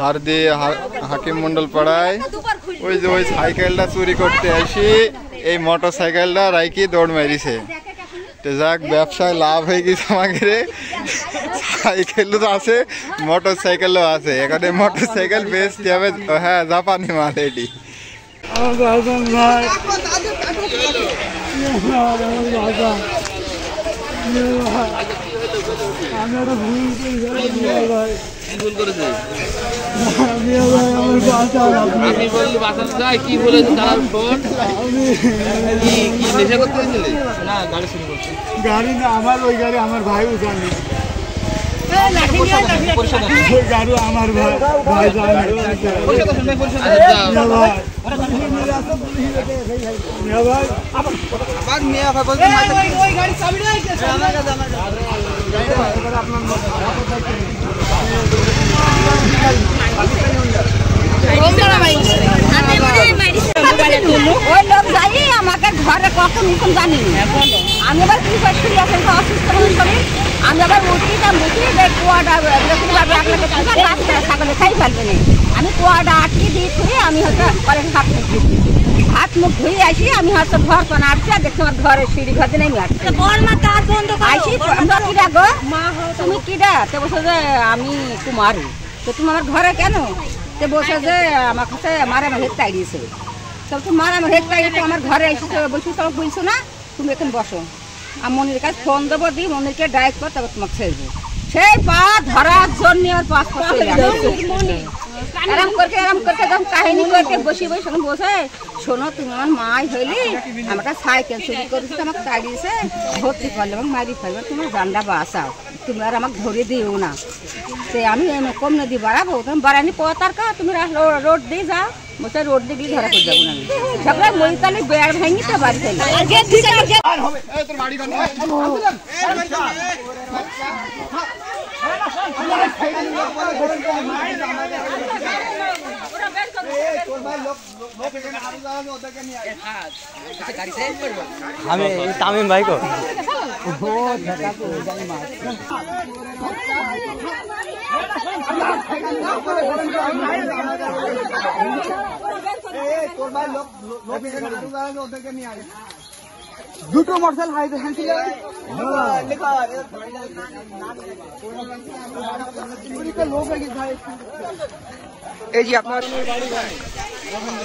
হারদি হাকিম মন্ডল পাড়ায় ওই যে ওই সাইকেলটা চুরি করতে আসি এই মোটর সাইকেলটা রাইকি দৌড় মারিছে। যাক ব্যবসায় লাভ হয়ে গেছে আমাকে। সাইকেলও আছে মোটর সাইকেলও আছে, এখানে মোটর সাইকেল বেচতে হবে। হ্যাঁ জাপানি মাল এটি। গাড়ি না আমার, ওই গাড়ি আমার ভাই উঠানি। গাড়ি আমার ভাই আমাকে ঘরে কখন নিতাম জানি। আমি আবার কি শরীর আছে অসুস্থ শরীর, আমি আবার উঠিতাম কুয়াটা ছাগলে খাই ফেলবে না। আমি কুয়াটা আটকে দিয়ে ধুয়ে আমি হয়তো হাত মুখ ধুয়ে আসি। আমি হয়তো ঘর কোন আসছি আর দেখছি আমার ঘরে সিঁড়ি ঘরে নেই আসছি। তুমি কিডা? তো বলছো যে আমি কুমারী। তো তুমি আমার ঘরে কেন? তো বলছো যে আমার কাছে মারা হেড তাড়িয়েছে। তবে তুমি মারা হেড তাড়িয়েছে আমার ঘরে এসেছো। বলছি তোমাকে বলছো না তুমি এখানে বসো, আমি মনির কাছে ফোন দেবো, দিই মনিরকে ডাইরেক্ট কর, তবে তোমাকে ছেড়বো। সেই পা ধরার জন্য আর পাঁচ আরাম করতে যখন কাহিনী করতে বসে বসে শোনো তুমি আমার মাই হইলি, আমার সাইকেল চুরি করেছি, আমাকে তাড়িয়েছে, ভর্তি করলে আমাকে মারি ফেলবে, তোমার জানডা বাঁচাও, তুমি আর আমাকে ধরে দিও না। সে আমি কম নদী বাড়াবো, তুমি বাড়ানি পতার কা তুমি রোড দিয়ে যাও। বলছে রোড দিয়ে গিয়ে ধরা করে যাবো না। আমি সবাই মরিতালি বেড় ভেঙে তো বাড়ি ফেলি। আমি তামিম ভাই কো দুটো মোটরসাইকেল হাইতে হ্যান্ডেল লেখা লোক আছে ভাই। এই যে আপনার আপনার